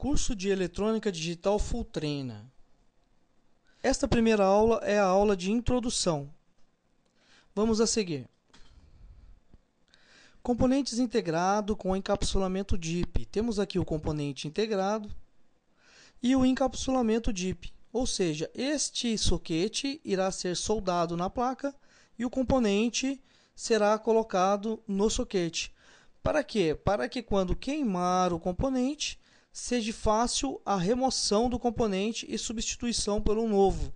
Curso de Eletrônica Digital Full Trainer. Esta primeira aula é a aula de introdução. Vamos a seguir. Componentes integrado com encapsulamento DIP. Temos aqui o componente integrado e o encapsulamento DIP. Ou seja, este soquete irá ser soldado na placa e o componente será colocado no soquete. Para quê? Para que quando queimar o componente, seja fácil a remoção do componente e substituição por um novo.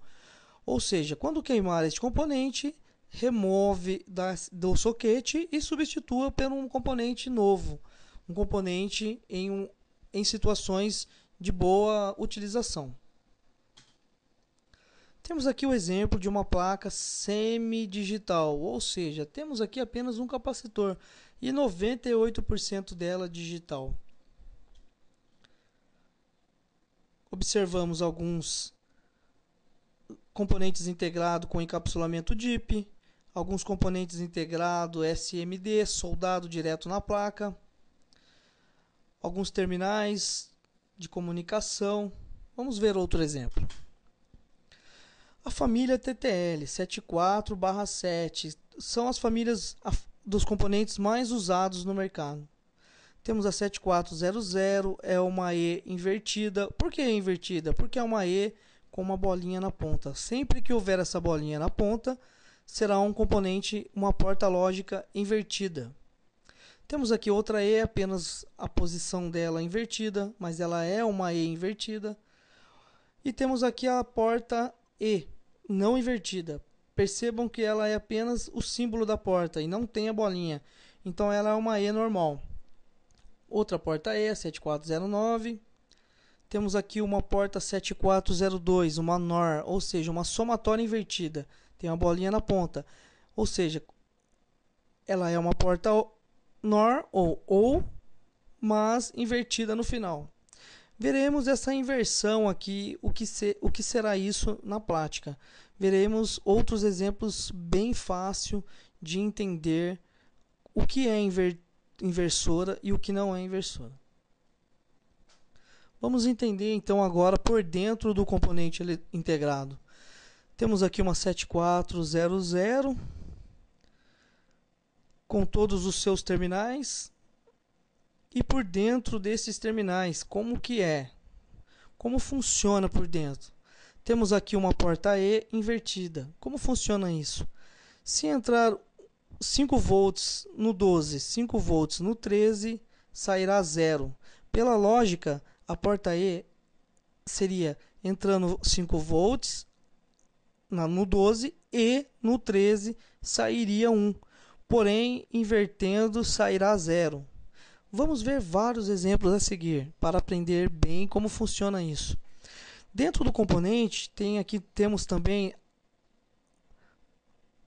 Ou seja, quando queimar este componente, remove do soquete e substitua por um componente novo, um componente em situações de boa utilização. Temos aqui o exemplo de uma placa semidigital, ou seja, temos aqui apenas um capacitor e 98% dela digital. Observamos alguns componentes integrados com encapsulamento DIP, alguns componentes integrados SMD, soldado direto na placa, alguns terminais de comunicação. Vamos ver outro exemplo. A família TTL 74/7 são as famílias dos componentes mais usados no mercado. Temos a 7400, é uma E invertida. Por que invertida? Porque é uma E com uma bolinha na ponta. Sempre que houver essa bolinha na ponta, será um componente, uma porta lógica invertida. Temos aqui outra E, apenas a posição dela invertida, mas ela é uma E invertida. E temos aqui a porta E, não invertida. Percebam que ela é apenas o símbolo da porta e não tem a bolinha. Então ela é uma E normal. Outra porta E, 7409. Temos aqui uma porta 7402, uma NOR, ou seja, uma somatória invertida. Tem uma bolinha na ponta. Ou seja, ela é uma porta NOR ou mas invertida no final. Veremos essa inversão aqui, o que será isso na prática. Veremos outros exemplos bem fácil de entender o que é inversora e o que não é inversora. Vamos entender então agora por dentro do componente integrado. Temos aqui uma 7400 com todos os seus terminais. E por dentro desses terminais, como que é? Como funciona por dentro? Temos aqui uma porta E invertida. Como funciona isso? Se entrar 5 volts no 12, 5 volts no 13, sairá 0. Pela lógica, a porta E seria entrando 5 volts no 12 e no 13 sairia 1. Porém, invertendo, sairá 0. Vamos ver vários exemplos a seguir para aprender bem como funciona isso. Dentro do componente, temos também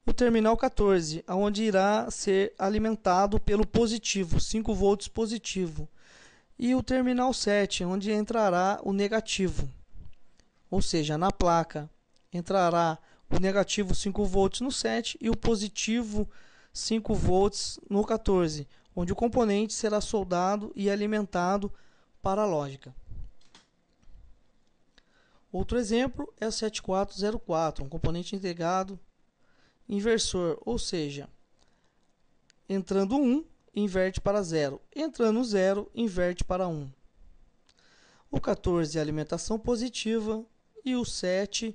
o terminal 14, onde irá ser alimentado pelo positivo, 5 volts positivo. E o terminal 7, onde entrará o negativo. Ou seja, na placa entrará o negativo 5 volts no 7 e o positivo 5 volts no 14, onde o componente será soldado e alimentado para a lógica. Outro exemplo é o 7404, um componente integrado inversor, ou seja, entrando 1, inverte para 0, entrando 0, inverte para 1. O 14 é a alimentação positiva e o 7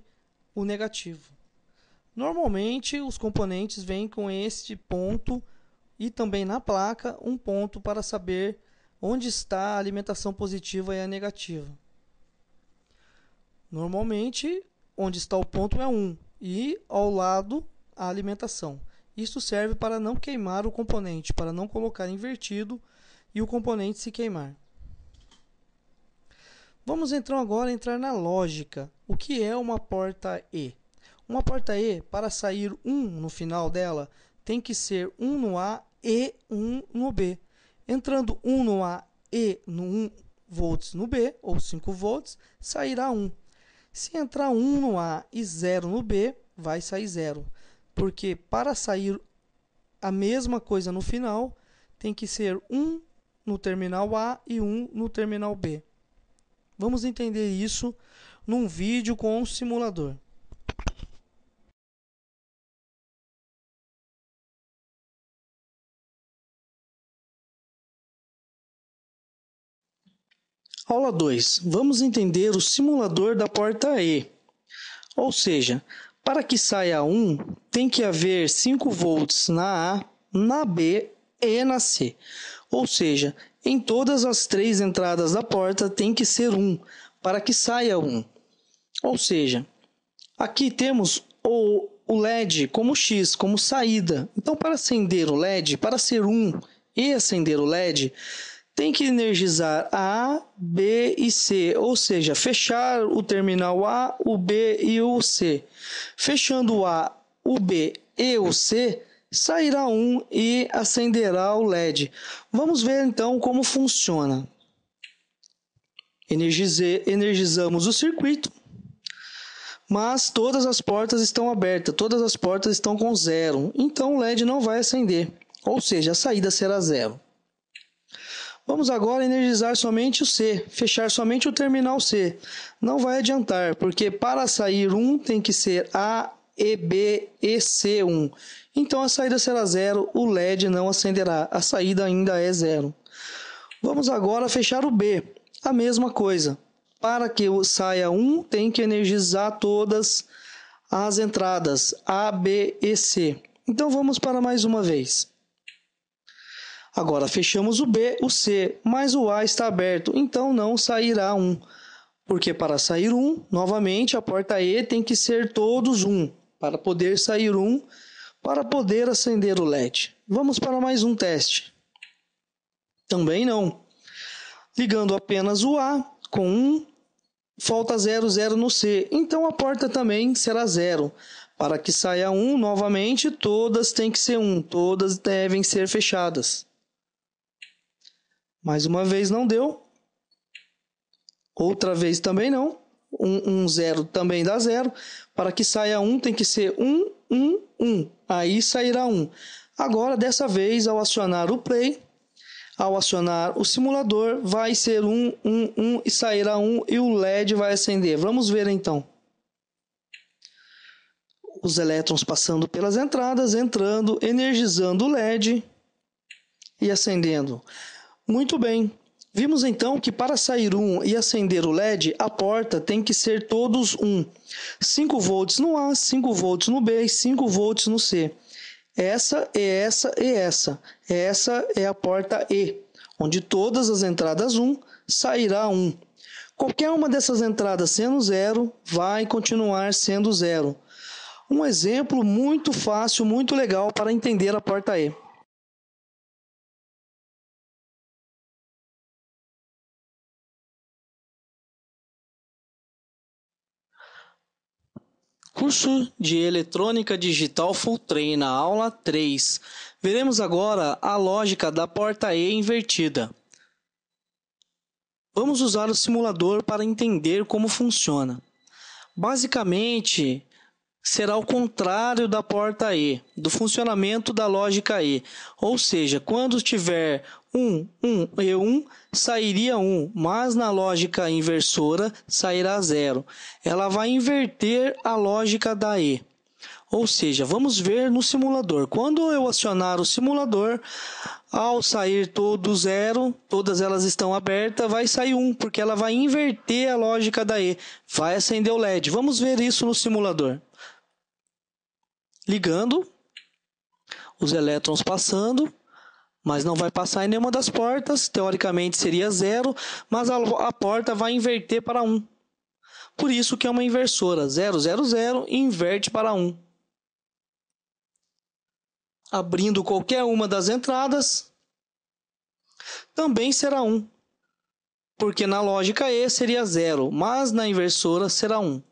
o negativo. Normalmente os componentes vêm com este ponto e também na placa um ponto para saber onde está a alimentação positiva e a negativa. Normalmente onde está o ponto é 1 e ao lado a alimentação. Isso serve para não queimar o componente, para não colocar invertido e o componente se queimar. Vamos então agora entrar na lógica. O que é uma porta E? Uma porta E, para sair 1 no final dela, tem que ser 1 no A e 1 no B. Entrando 1 no A e no 1 volts no B, ou 5 volts, sairá 1. Se entrar 1 no A e 0 no B, vai sair 0. Porque para sair a mesma coisa no final, tem que ser 1 no terminal A e 1 no terminal B. Vamos entender isso num vídeo com um simulador. Aula 2. Vamos entender o simulador da porta E. Ou seja, para que saia 1, tem que haver 5 volts na A, na B e na C. Ou seja, em todas as 3 entradas da porta tem que ser 1, para que saia 1. Ou seja, aqui temos o LED como X, como saída. Então, para acender o LED, para ser 1 e acender o LED, tem que energizar a A, B e C, ou seja, fechar o terminal A, o B e o C. Fechando o A, o B e o C, sairá 1 e acenderá o LED. Vamos ver então como funciona. Energizamos o circuito, mas todas as portas estão abertas, todas as portas estão com 0, então o LED não vai acender, ou seja, a saída será 0. Vamos agora energizar somente o C, fechar somente o terminal C. Não vai adiantar, porque para sair 1 tem que ser A, E, B e C 1. Então a saída será 0, o LED não acenderá, a saída ainda é 0. Vamos agora fechar o B, a mesma coisa. Para que saia 1 tem que energizar todas as entradas A, B e C. Então vamos para mais uma vez. Agora fechamos o B, o C, mas o A está aberto, então não sairá 1. Porque para sair 1, novamente a porta E tem que ser todos 1. Para poder sair 1, para poder acender o LED. Vamos para mais um teste. Também não. Ligando apenas o A com 1, falta 0, 0 no C. Então a porta também será 0. Para que saia 1, novamente, todas têm que ser 1. Todas devem ser fechadas. Mais uma vez não deu. Outra vez também não. 0 também dá 0. Para que saia 1 tem que ser 1, 1, 1. Aí sairá 1. Agora, dessa vez, ao acionar o play, ao acionar o simulador, vai ser 1, 1, 1 e sairá 1 e o LED vai acender. Vamos ver então. Os elétrons passando pelas entradas, entrando, energizando o LED e acendendo. Muito bem. Vimos então que para sair 1 e acender o LED, a porta tem que ser todos 1. 5 volts no A, 5 volts no B e 5 volts no C. Essa e essa. Essa é a porta E, onde todas as entradas 1 sairá 1. Qualquer uma dessas entradas sendo 0, vai continuar sendo 0. Um exemplo muito fácil, muito legal para entender a porta E. Curso de Eletrônica Digital Full Train, na aula 3. Veremos agora a lógica da porta E invertida. Vamos usar o simulador para entender como funciona. Basicamente, será o contrário da porta E, do funcionamento da lógica E. Ou seja, quando tiver 1, 1 e 1, sairia 1, mas na lógica inversora sairá 0. Ela vai inverter a lógica da E. Ou seja, vamos ver no simulador. Quando eu acionar o simulador, ao sair todo 0, todas elas estão abertas, vai sair 1, porque ela vai inverter a lógica da E. Vai acender o LED. Vamos ver isso no simulador. Ligando, os elétrons passando, mas não vai passar em nenhuma das portas, teoricamente seria 0, mas a porta vai inverter para 1. Por isso que é uma inversora, 0, 0, 0, inverte para 1. Abrindo qualquer uma das entradas, também será 1, porque na lógica E seria 0, mas na inversora será 1.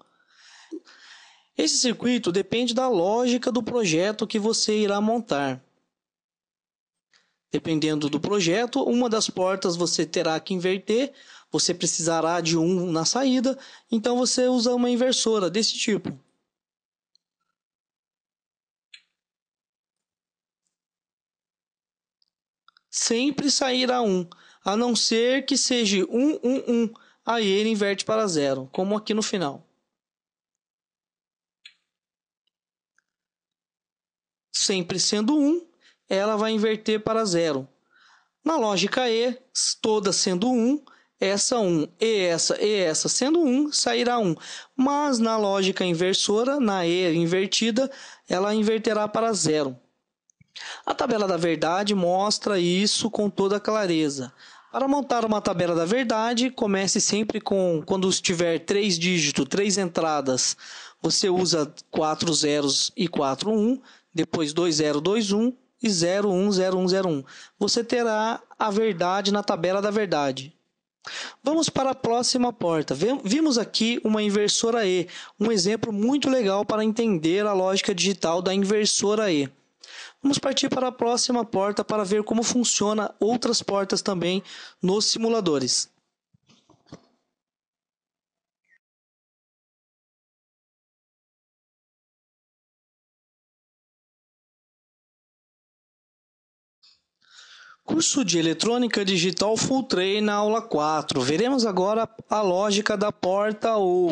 Esse circuito depende da lógica do projeto que você irá montar. Dependendo do projeto, uma das portas você terá que inverter, você precisará de 1 na saída, então você usa uma inversora desse tipo. Sempre sairá 1, a não ser que seja 1, 1, 1, aí ele inverte para 0, como aqui no final. Sempre sendo 1, ela vai inverter para 0. Na lógica E, todas sendo 1, essa 1 e essa sendo 1, sairá 1. Mas na lógica inversora, na E invertida, ela inverterá para 0. A tabela da verdade mostra isso com toda clareza. Para montar uma tabela da verdade, comece sempre com, quando tiver 3 dígitos, 3 entradas, você usa 4 zeros e 4 1, depois 2 0, 2 1 e 0 1 0 1 0 1. Você terá a verdade na tabela da verdade. Vamos para a próxima porta. Vimos aqui uma inversora E, um exemplo muito legal para entender a lógica digital da inversora E. Vamos partir para a próxima porta para ver como funciona outras portas também nos simuladores. Curso de Eletrônica Digital Full Train na aula 4. Veremos agora a lógica da porta ou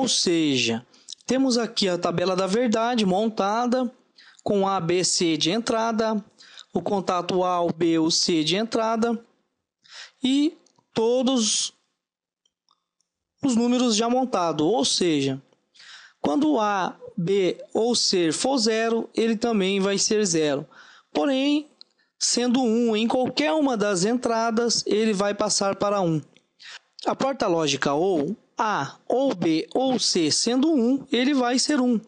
seja, temos aqui a tabela da verdade montada com A, B, C de entrada, o contato A, o B, o C de entrada e todos os números já montados, ou seja, quando A, B ou C for 0, ele também vai ser 0. Porém, sendo 1 em qualquer uma das entradas, ele vai passar para 1. A porta lógica ou A, ou B, ou C sendo 1, ele vai ser 1.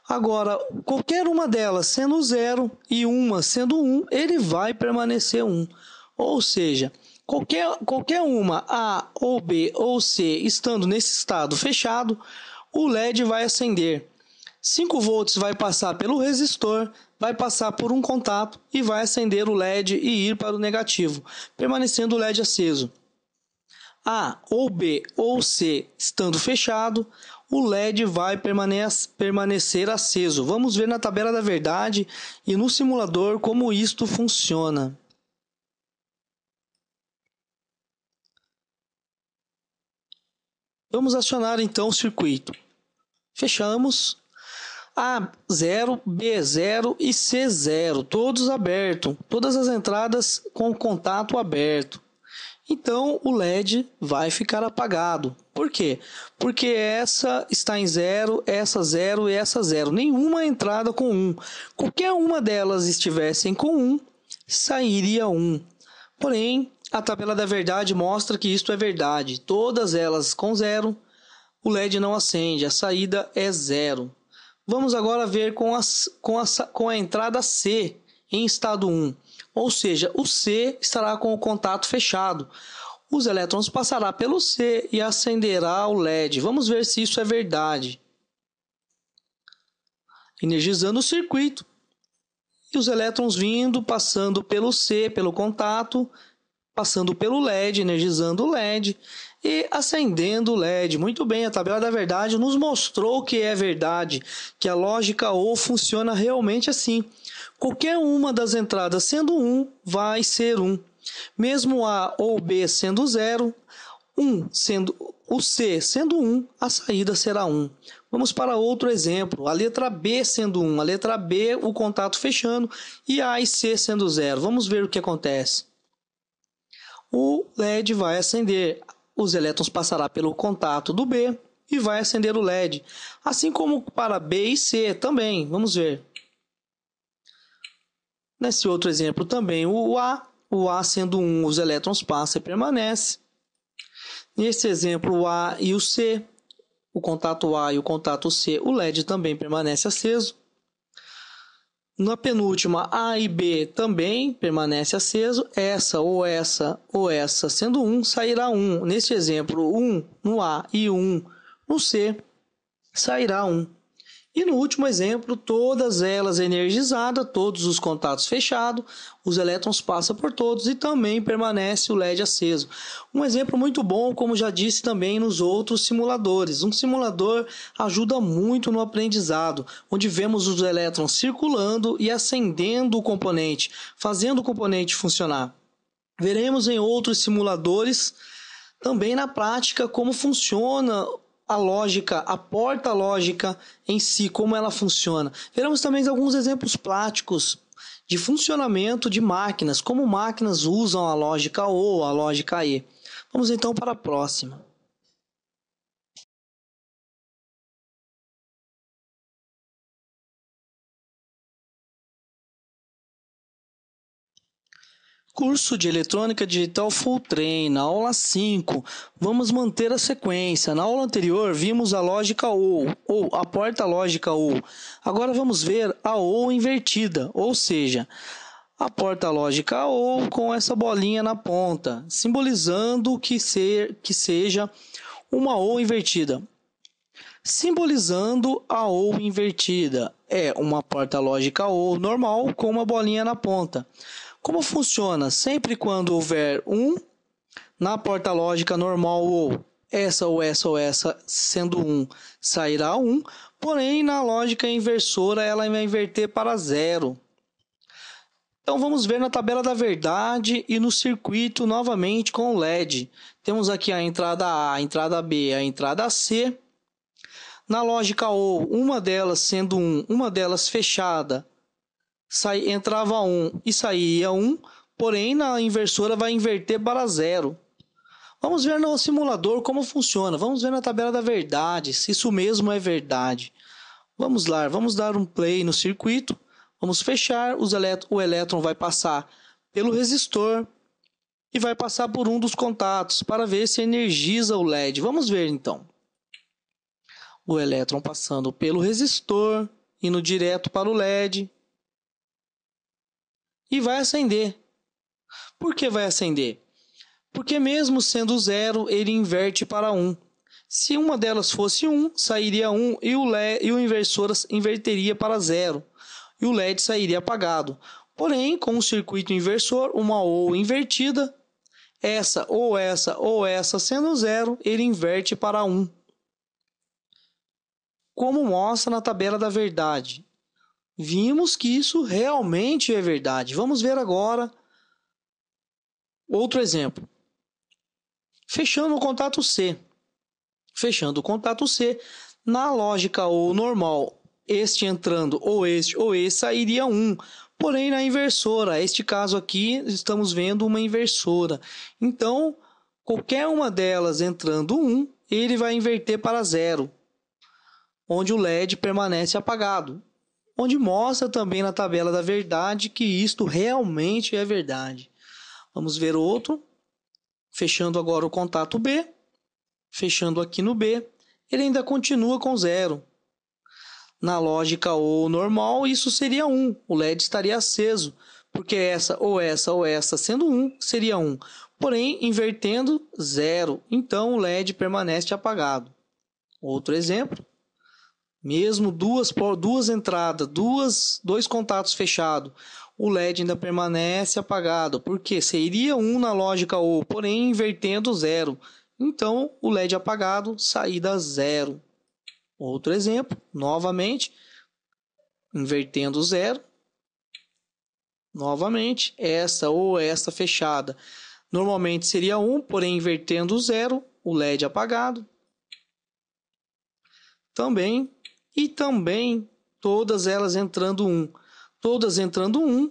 Agora, qualquer uma delas sendo 0 e uma sendo 1, ele vai permanecer 1. Ou seja, qualquer uma, A, ou B, ou C, estando nesse estado fechado, o LED vai acender. 5 volts vai passar pelo resistor, vai passar por um contato e vai acender o LED e ir para o negativo, permanecendo o LED aceso. A ou B ou C estando fechado, o LED vai permanecer aceso. Vamos ver na tabela da verdade e no simulador como isto funciona. Vamos acionar então o circuito. Fechamos. A0, B0 e C0, todos abertos, todas as entradas com contato aberto. Então o LED vai ficar apagado. Por quê? Porque essa está em 0, essa 0 e essa 0. Nenhuma entrada com 1. Qualquer uma delas estivessem com 1, sairia 1. Porém, a tabela da verdade mostra que isto é verdade. Todas elas com 0, o LED não acende, a saída é 0. Vamos agora ver com a entrada C em estado 1. Ou seja, o C estará com o contato fechado. Os elétrons passarão pelo C e acenderá o LED. Vamos ver se isso é verdade. Energizando o circuito. E os elétrons vindo, passando pelo C, pelo contato, passando pelo LED, energizando o LED e acendendo o LED. Muito bem, a tabela da verdade nos mostrou que é verdade, que a lógica OR funciona realmente assim. Qualquer uma das entradas sendo 1, vai ser 1. Mesmo A ou B sendo 0, o C sendo 1, a saída será 1. Vamos para outro exemplo. A letra B sendo 1, a letra B, o contato fechando, e A e C sendo 0. Vamos ver o que acontece. O LED vai acender. Os elétrons passarão pelo contato do B e vai acender o LED. Assim como para B e C também. Vamos ver. Nesse outro exemplo também o A sendo 1, os elétrons passam e permanecem. Nesse exemplo o A e o C, o contato A e o contato C, o LED também permanece aceso. Na penúltima, A e B também permanece aceso. Essa ou essa sendo 1, sairá 1. Neste exemplo, 1 no A e 1 no C, sairá 1. E no último exemplo, todas elas energizadas, todos os contatos fechados, os elétrons passam por todos e também permanece o LED aceso. Um exemplo muito bom, como já disse também nos outros simuladores. Um simulador ajuda muito no aprendizado, onde vemos os elétrons circulando e acendendo o componente, fazendo o componente funcionar. Veremos em outros simuladores também na prática como funciona a lógica, a porta lógica em si, como ela funciona. Veremos também alguns exemplos práticos de funcionamento de máquinas, como máquinas usam a lógica OR, a lógica E. Vamos então para a próxima. Curso de Eletrônica Digital Full Train, na aula 5, vamos manter a sequência. Na aula anterior, vimos a lógica OR, ou a porta lógica OR. Agora vamos ver a OR invertida, ou seja, a porta lógica OR com essa bolinha na ponta, simbolizando que seja uma OR invertida. Simbolizando a OR invertida, é uma porta lógica OR normal com uma bolinha na ponta. Como funciona? Sempre quando houver 1, na porta lógica normal ou essa sendo 1, sairá 1, porém na lógica inversora ela vai inverter para 0. Então vamos ver na tabela da verdade e no circuito novamente com o LED. Temos aqui a entrada A, a entrada B, a entrada C. Na lógica OR, uma delas sendo 1, uma delas fechada, entrava 1 e saía 1, porém na inversora vai inverter para 0. Vamos ver no simulador como funciona. Vamos ver na tabela da verdade, se isso mesmo é verdade. Vamos lá, vamos dar um play no circuito. Vamos fechar, o elétron vai passar pelo resistor e vai passar por um dos contatos para ver se energiza o LED. Vamos ver então. O elétron passando pelo resistor, indo direto para o LED. E vai acender. Por que vai acender? Porque mesmo sendo 0, ele inverte para 1. Se uma delas fosse 1, sairia 1 e o inversor inverteria para 0. E o LED sairia apagado. Porém, com o circuito inversor, uma OR invertida, essa ou essa sendo 0, ele inverte para 1. Como mostra na tabela da verdade. Vimos que isso realmente é verdade. Vamos ver agora outro exemplo. Fechando o contato C. Fechando o contato C, na lógica OR normal, este entrando ou este sairia 1. Porém, na inversora, este caso aqui, estamos vendo uma inversora. Então, qualquer uma delas entrando 1, ele vai inverter para 0, onde o LED permanece apagado. Onde mostra também na tabela da verdade que isto realmente é verdade. Vamos ver outro. Fechando agora o contato B. Fechando aqui no B. Ele ainda continua com 0. Na lógica OR normal, isso seria 1. O LED estaria aceso. Porque essa ou essa sendo 1, seria 1. Porém, invertendo 0. Então, o LED permanece apagado. Outro exemplo. Mesmo duas entradas, dois contatos fechados, o LED ainda permanece apagado, porque seria 1 na lógica OR, porém invertendo 0. Então, o LED apagado, saída 0. Outro exemplo, novamente, invertendo 0. Novamente, essa ou essa fechada. Normalmente seria 1, porém invertendo 0, o LED apagado. Também todas elas entrando 1. Todas entrando 1,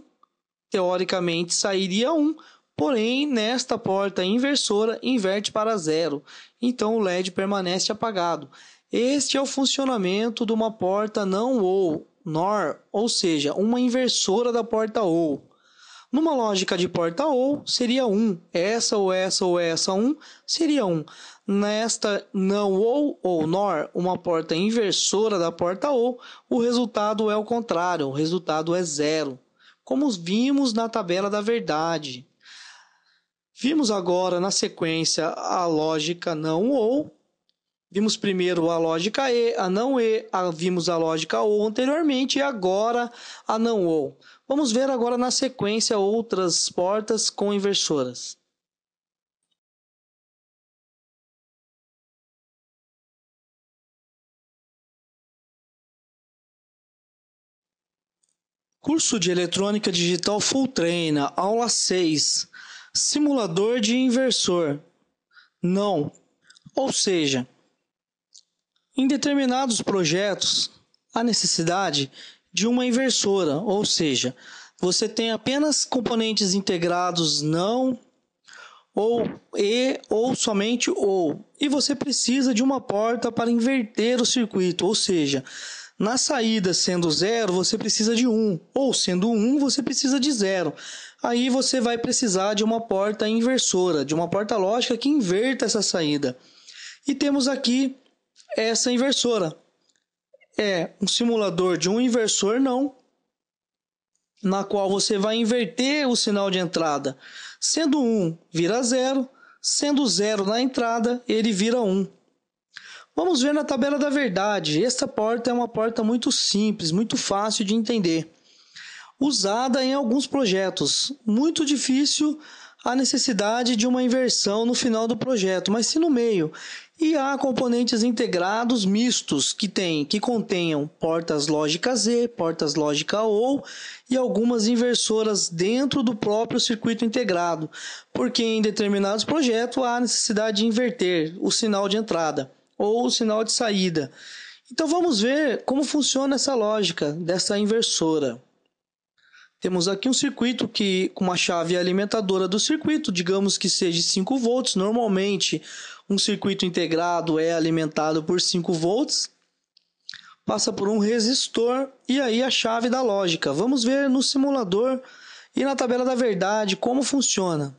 teoricamente sairia 1, porém nesta porta inversora inverte para 0. Então o LED permanece apagado. Este é o funcionamento de uma porta não OR, NOR, ou seja, uma inversora da porta OR. Numa lógica de porta OR, seria 1. Essa ou essa 1 seria 1. Nesta não ou NOR, uma porta inversora da porta OR, o resultado é o contrário, o resultado é 0. Como vimos na tabela da verdade. Vimos agora na sequência a lógica não OR. Vimos primeiro a lógica E, a não E, vimos a lógica OR anteriormente e agora a não OR. Vamos ver agora na sequência outras portas com inversoras. Curso de Eletrônica Digital Full Train, aula 6. Simulador de inversor. Não. Ou seja, em determinados projetos, há necessidade de uma inversora, ou seja, você tem apenas componentes integrados não, ou e, ou somente ou, e você precisa de uma porta para inverter o circuito, ou seja, na saída sendo 0, você precisa de 1, ou sendo 1, você precisa de 0. Aí você vai precisar de uma porta inversora, de uma porta lógica que inverta essa saída. E temos aqui essa inversora. É um simulador de um inversor não, na qual você vai inverter o sinal de entrada. Sendo 1, vira 0. Sendo 0 na entrada, ele vira 1. Vamos ver na tabela da verdade. Esta porta é uma porta muito simples, muito fácil de entender. Usada em alguns projetos. Muito difícil a necessidade de uma inversão no final do projeto, mas sim no meio. E há componentes integrados mistos que contenham portas lógica Z, portas lógica OU e algumas inversoras dentro do próprio circuito integrado, porque em determinados projetos há necessidade de inverter o sinal de entrada ou o sinal de saída. Então vamos ver como funciona essa lógica dessa inversora. Temos aqui um circuito com uma chave alimentadora do circuito, digamos que seja 5 volts. Normalmente, um circuito integrado é alimentado por 5 volts. Passa por um resistor e aí a chave da lógica. Vamos ver no simulador e na tabela da verdade como funciona.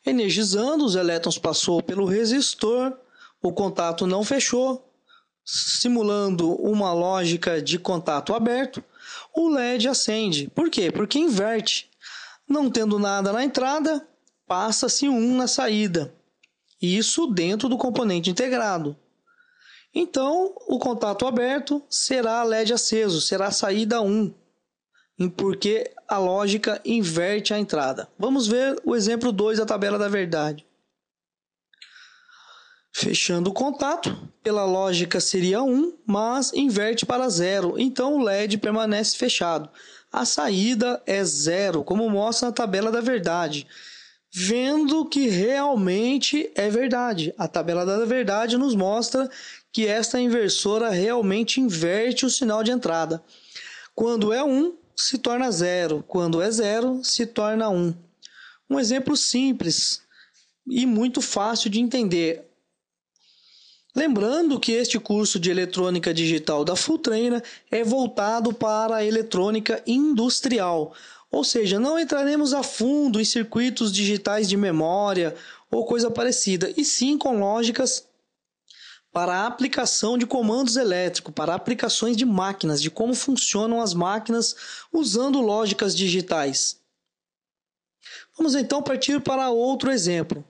Energizando, os elétrons passou pelo resistor, o contato não fechou. Simulando uma lógica de contato aberto, o LED acende. Por quê? Porque inverte. Não tendo nada na entrada, passa-se 1 na saída. Isso dentro do componente integrado. Então, o contato aberto será LED aceso, será a saída 1, porque a lógica inverte a entrada. Vamos ver o exemplo 2 da tabela da verdade. Fechando o contato, pela lógica seria 1, mas inverte para 0, então o LED permanece fechado. A saída é 0, como mostra na tabela da verdade. Vendo que realmente é verdade. A tabela da verdade nos mostra que esta inversora realmente inverte o sinal de entrada. Quando é 1, se torna 0. Quando é 0, se torna 1. Um exemplo simples e muito fácil de entender. Lembrando que este curso de eletrônica digital da Fulltrainer é voltado para a eletrônica industrial, ou seja, não entraremos a fundo em circuitos digitais de memória ou coisa parecida, e sim com lógicas para a aplicação de comandos elétricos, para aplicações de máquinas, de como funcionam as máquinas usando lógicas digitais. Vamos então partir para outro exemplo.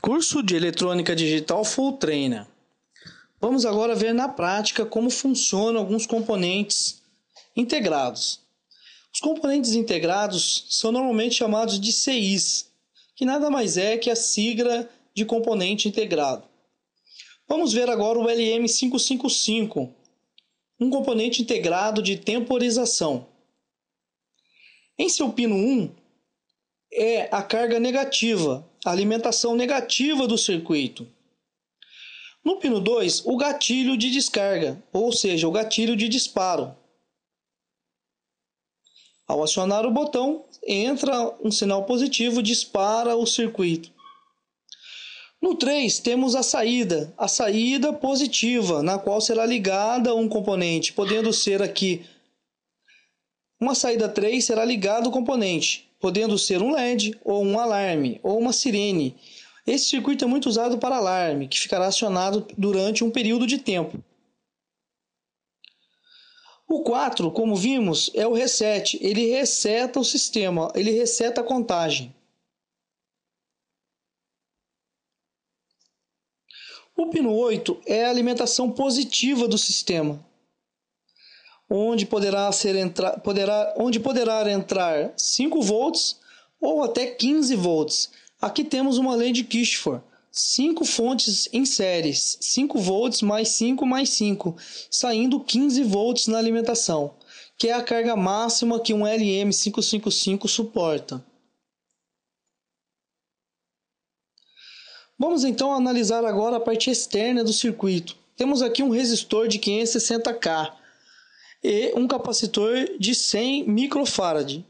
Curso de Eletrônica Digital Fulltrainer. Vamos agora ver na prática como funcionam alguns componentes integrados. Os componentes integrados são normalmente chamados de CIs, que nada mais é que a sigla de componente integrado. Vamos ver agora o LM555, um componente integrado de temporização. Em seu pino 1, é a carga negativa, a alimentação negativa do circuito. No pino 2, o gatilho de descarga, ou seja, o gatilho de disparo. Ao acionar o botão, entra um sinal positivo e dispara o circuito. No 3, temos a saída positiva, na qual será ligada um componente, podendo ser aqui uma saída 3 será ligado ao componente, podendo ser um LED, ou um alarme, ou uma sirene. Esse circuito é muito usado para alarme, que ficará acionado durante um período de tempo. O 4, como vimos, é o reset. Ele reseta o sistema, ele reseta a contagem. O pino 8 é a alimentação positiva do sistema, onde poderá entrar 5 volts ou até 15 volts. Aqui temos uma lei de Kirchhoff. 5 fontes em séries, 5 volts mais 5 mais 5, saindo 15 volts na alimentação, que é a carga máxima que um LM555 suporta. Vamos então analisar agora a parte externa do circuito. Temos aqui um resistor de 560K e um capacitor de 100 microfarad.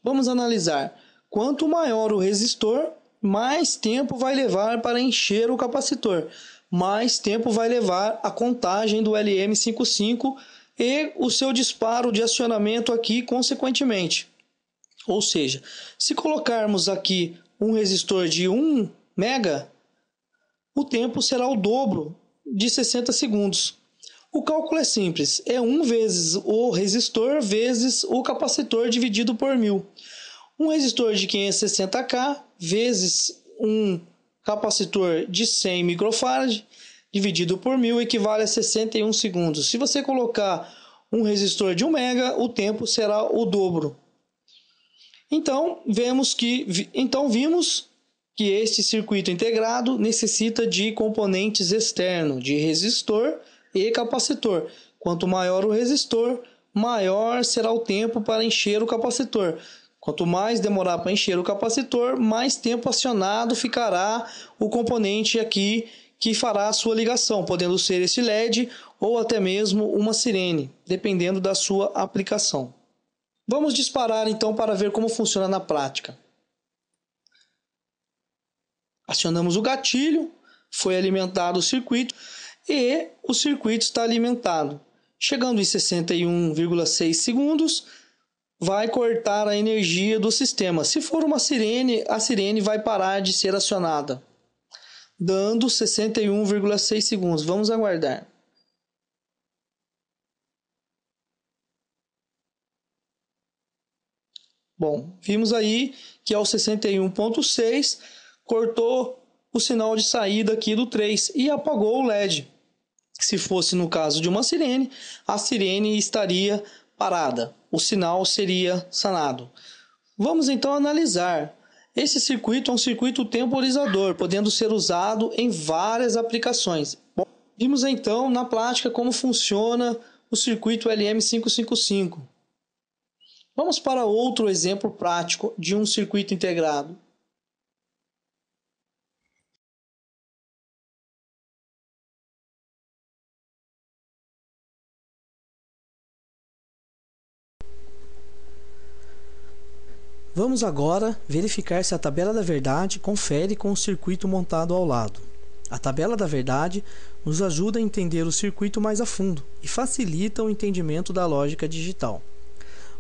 Vamos analisar. Quanto maior o resistor, mais tempo vai levar para encher o capacitor, mais tempo vai levar a contagem do LM55 e o seu disparo de acionamento aqui consequentemente. Ou seja, se colocarmos aqui um resistor de 1 mega, o tempo será o dobro de 60 segundos. O cálculo é simples, é 1 vezes o resistor vezes o capacitor dividido por 1000. Um resistor de 560K vezes um capacitor de 100 microfarad dividido por 1000 equivale a 61 segundos. Se você colocar um resistor de 1 mega, o tempo será o dobro. Então, vimos que este circuito integrado necessita de componentes externos, de resistor e capacitor. Quanto maior o resistor, maior será o tempo para encher o capacitor. Quanto mais demorar para encher o capacitor, mais tempo acionado ficará o componente aqui que fará a sua ligação, podendo ser esse LED ou até mesmo uma sirene, dependendo da sua aplicação. Vamos disparar então para ver como funciona na prática. Acionamos o gatilho, foi alimentado o circuito e o circuito está alimentado. Chegando em 61,6 segundos, vai cortar a energia do sistema. Se for uma sirene, a sirene vai parar de ser acionada, dando 61,6 segundos. Vamos aguardar. Bom, vimos aí que ao 61,6 cortou o sinal de saída aqui do 3 e apagou o LED. Se fosse no caso de uma sirene, a sirene estaria parada, o sinal seria sanado. Vamos então analisar. Esse circuito é um circuito temporizador, podendo ser usado em várias aplicações. Bom, vimos então na prática como funciona o circuito LM555. Vamos para outro exemplo prático de um circuito integrado. Vamos agora verificar se a tabela da verdade confere com o circuito montado ao lado. A tabela da verdade nos ajuda a entender o circuito mais a fundo e facilita o entendimento da lógica digital.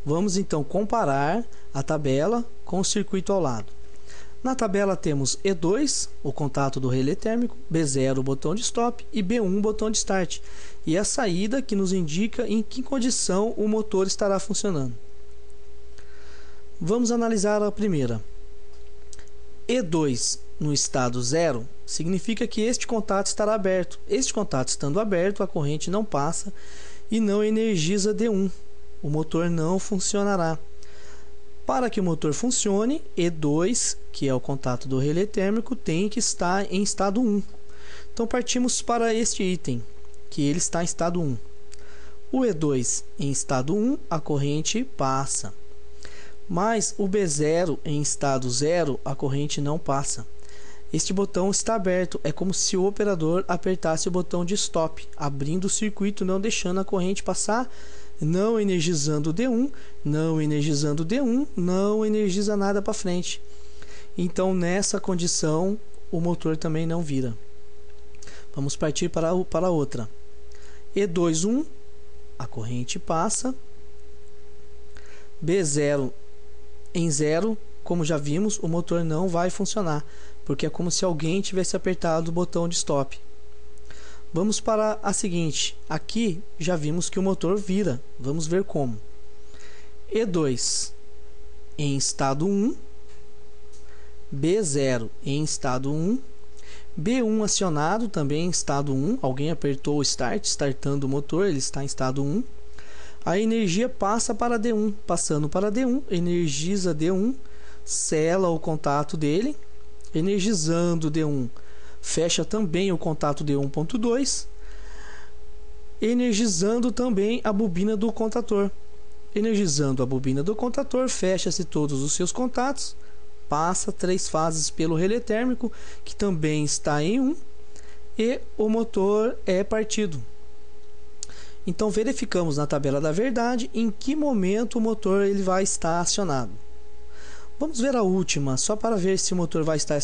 Vamos então comparar a tabela com o circuito ao lado. Na tabela temos E2, o contato do relé térmico, B0, o botão de stop e B1, o botão de start, e a saída que nos indica em que condição o motor estará funcionando. Vamos analisar a primeira. E2 no estado 0 significa que este contato estará aberto. Este contato estando aberto, a corrente não passa e não energiza D1. O motor não funcionará. Para que o motor funcione, E2, que é o contato do relé térmico, tem que estar em estado 1. Então partimos para este item, que ele está em estado 1. O E2 em estado 1, a corrente passa. Mas o B0 em estado 0, a corrente não passa. Este botão está aberto, é como se o operador apertasse o botão de stop, abrindo o circuito, não deixando a corrente passar, não energizando D1, não energizando D1, não energiza nada para frente. Então nessa condição o motor também não vira. Vamos partir para outra. E2, 1, a corrente passa. B0 em 0, como já vimos, o motor não vai funcionar, porque é como se alguém tivesse apertado o botão de stop. Vamos para a seguinte. Aqui já vimos que o motor vira. Vamos ver como. E2 em estado 1, B0 em estado 1, B1 acionado também em estado 1. Alguém apertou o start, startando o motor, ele está em estado 1. A energia passa para D1, passando para D1, energiza D1, sela o contato dele Energizando D1, fecha também o contato D1.2. Energizando também a bobina do contator. Energizando a bobina do contator, fecha-se todos os seus contatos, passa 3 fases pelo relé térmico, que também está em 1, e o motor é partido. Então verificamos na tabela da verdade em que momento o motor ele vai estar acionado. Vamos ver a última, só para ver se o motor vai estar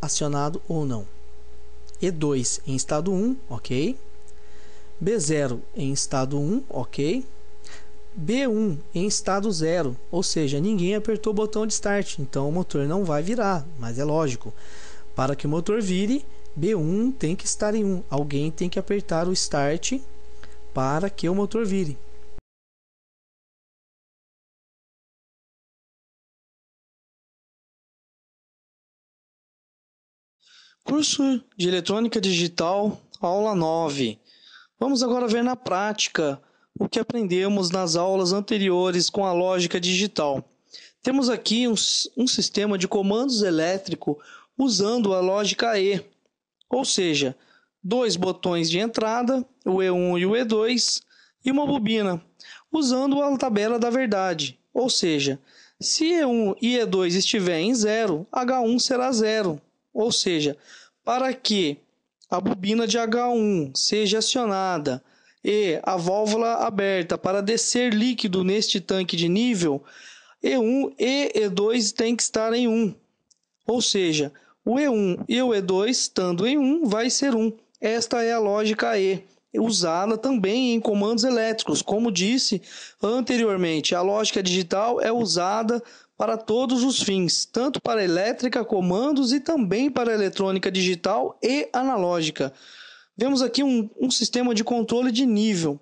acionado ou não. E2 em estado 1, ok. B0 em estado 1, ok. B1 em estado 0, ou seja, ninguém apertou o botão de start, então o motor não vai virar, mas é lógico. Para que o motor vire, B1 tem que estar em 1, alguém tem que apertar o start para que o motor vire. Curso de Eletrônica Digital, aula 9. Vamos agora ver na prática o que aprendemos nas aulas anteriores com a lógica digital. Temos aqui um sistema de comandos elétrico usando a lógica E, ou seja, 2 botões de entrada, o E1 e o E2, e uma bobina, usando a tabela da verdade, ou seja, se E1 e E2 estiver em 0, H1 será 0, ou seja, para que a bobina de H1 seja acionada e a válvula aberta para descer líquido neste tanque de nível, E1 e E2 tem que estar em 1. Ou seja, o E1 e o E2 estando em 1 vai ser 1. Esta é a lógica E, usada também em comandos elétricos. Como disse anteriormente, a lógica digital é usada para todos os fins, tanto para elétrica, comandos e também para eletrônica digital e analógica. Vemos aqui um sistema de controle de nível,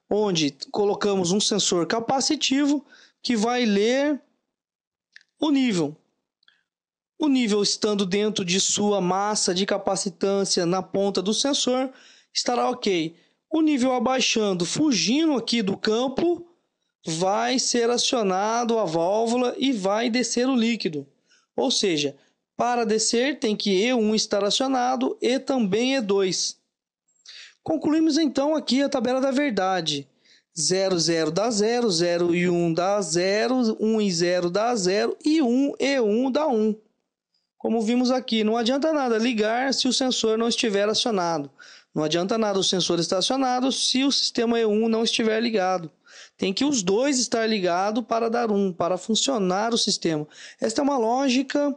onde colocamos um sensor capacitivo que vai ler o nível. O nível estando dentro de sua massa de capacitância na ponta do sensor, estará ok. O nível abaixando, fugindo aqui do campo, vai ser acionado a válvula e vai descer o líquido. Ou seja, para descer tem que E1 estar acionado e também E2. Concluímos então aqui a tabela da verdade. 0, 0 dá 0, 0 e 1 dá 0, 1 e 0 dá 0 e 1 e 1 dá 1. Como vimos aqui, não adianta nada ligar se o sensor não estiver acionado. Não adianta nada o sensor estar acionado se o sistema E1 não estiver ligado. Tem que os dois estar ligados para dar 1, para funcionar o sistema. Esta é uma lógica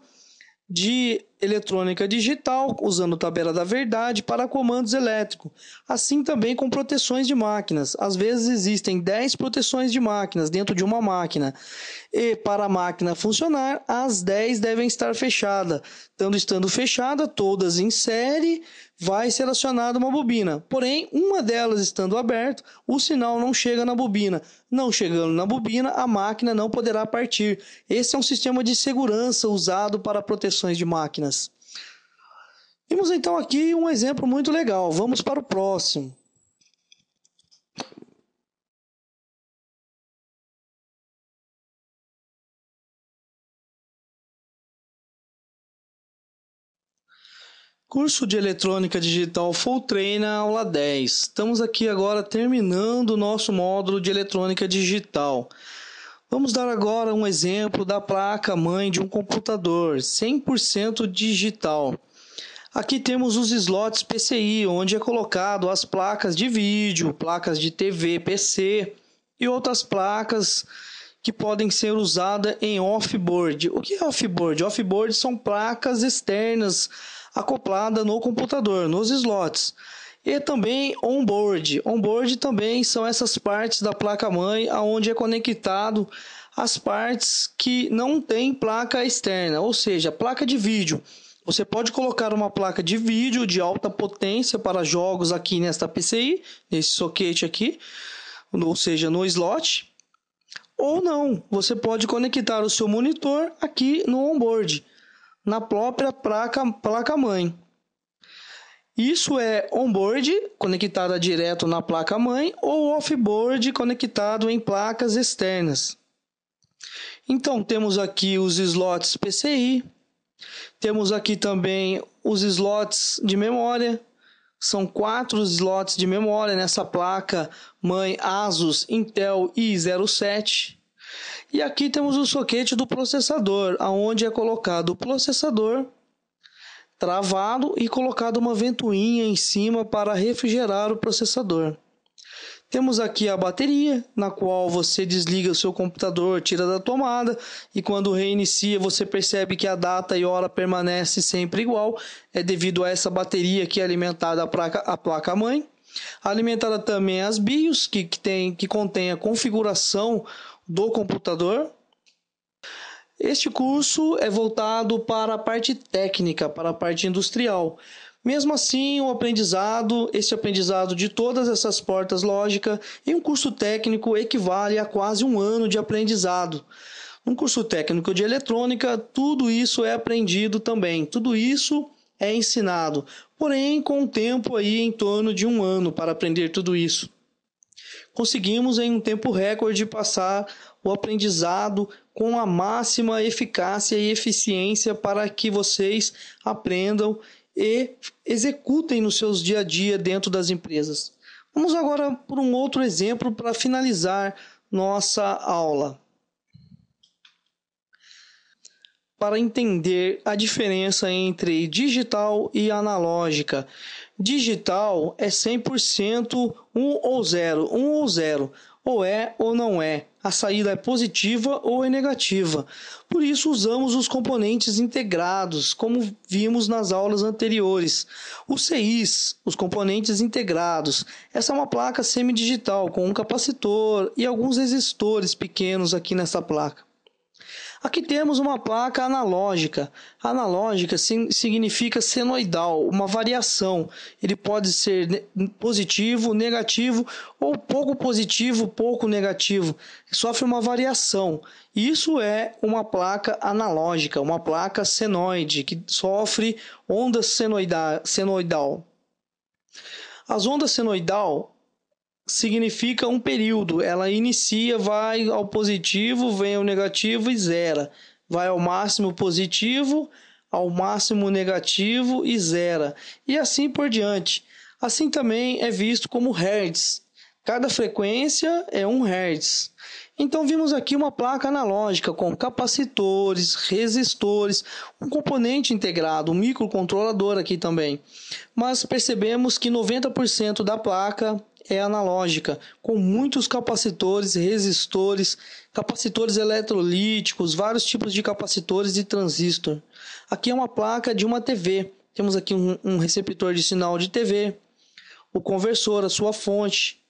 de eletrônica digital, usando tabela da verdade para comandos elétricos. Assim também com proteções de máquinas. Às vezes existem 10 proteções de máquinas dentro de uma máquina. E para a máquina funcionar, as 10 devem estar fechadas. Estando fechada, todas em série, vai ser acionada uma bobina. Porém, uma delas estando aberta, o sinal não chega na bobina. Não chegando na bobina, a máquina não poderá partir. Esse é um sistema de segurança usado para proteções de máquinas. Vimos então aqui um exemplo muito legal. Vamos para o próximo. Curso de Eletrônica Digital Full Trainer, aula 10. Estamos aqui agora terminando o nosso módulo de Eletrônica Digital. Vamos dar agora um exemplo da placa-mãe de um computador 100% digital. Aqui temos os slots PCI, onde é colocado as placas de vídeo, placas de TV, PC e outras placas que podem ser usadas em off-board. O que é off-board? Off-board são placas externas acopladas no computador, nos slots. E também on-board. On-board também são essas partes da placa-mãe onde é conectado as partes que não tem placa externa, ou seja, placa de vídeo. Você pode colocar uma placa de vídeo de alta potência para jogos aqui nesta PCI, nesse socket aqui, ou seja, no slot. Ou não, você pode conectar o seu monitor aqui no onboard, na própria placa-mãe. Isso é onboard, conectada direto na placa-mãe, ou offboard, conectado em placas externas. Então, temos aqui os slots PCI, Temos aqui também os slots de memória. São 4 slots de memória nessa placa mãe Asus Intel i07. E aqui temos o soquete do processador, onde é colocado o processador travado e colocado uma ventoinha em cima para refrigerar o processador. Temos aqui a bateria, na qual você desliga o seu computador, tira da tomada e quando reinicia você percebe que a data e hora permanece sempre igual. É devido a essa bateria que é alimentada a placa-mãe. Alimentada também as BIOS, que contém a configuração do computador. Este curso é voltado para a parte técnica, para a parte industrial. Mesmo assim, esse aprendizado de todas essas portas lógicas em um curso técnico equivale a quase um ano de aprendizado. Um curso técnico de eletrônica, tudo isso é aprendido também, tudo isso é ensinado, porém com um tempo aí em torno de um ano para aprender tudo isso. Conseguimos em um tempo recorde passar o aprendizado com a máxima eficácia e eficiência para que vocês aprendam e executem nos seus dia a dia dentro das empresas. Vamos agora por um outro exemplo para finalizar nossa aula. Para entender a diferença entre digital e analógica. Digital é 100% 1 ou 0, ou é ou não é. A saída é positiva ou é negativa. Por isso usamos os componentes integrados, como vimos nas aulas anteriores. Os CIs, os componentes integrados. Essa é uma placa semidigital com um capacitor e alguns resistores pequenos aqui nessa placa. Aqui temos uma placa analógica. Analógica significa senoidal, uma variação. Ele pode ser positivo, negativo ou pouco positivo, pouco negativo. Sofre uma variação. Isso é uma placa analógica, uma placa senoide, que sofre onda senoidal. As ondas senoidal significa um período, ela inicia, vai ao positivo, vem ao negativo e zera. Vai ao máximo positivo, ao máximo negativo e zera. E assim por diante. Assim também é visto como hertz. Cada frequência é 1 hertz. Então vimos aqui uma placa analógica com capacitores, resistores, um componente integrado, um microcontrolador aqui também. Mas percebemos que 90% da placa é analógica, com muitos capacitores, resistores, capacitores eletrolíticos, vários tipos de capacitores e transistor. Aqui é uma placa de uma TV. Temos aqui um receptor de sinal de TV, o conversor, a sua fonte.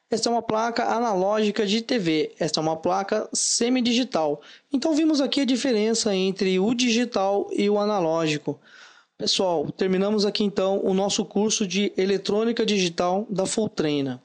Esta é uma placa analógica de TV. Esta é uma placa semidigital. Então vimos aqui a diferença entre o digital e o analógico. Pessoal, terminamos aqui então o nosso curso de eletrônica digital da Fulltrainer.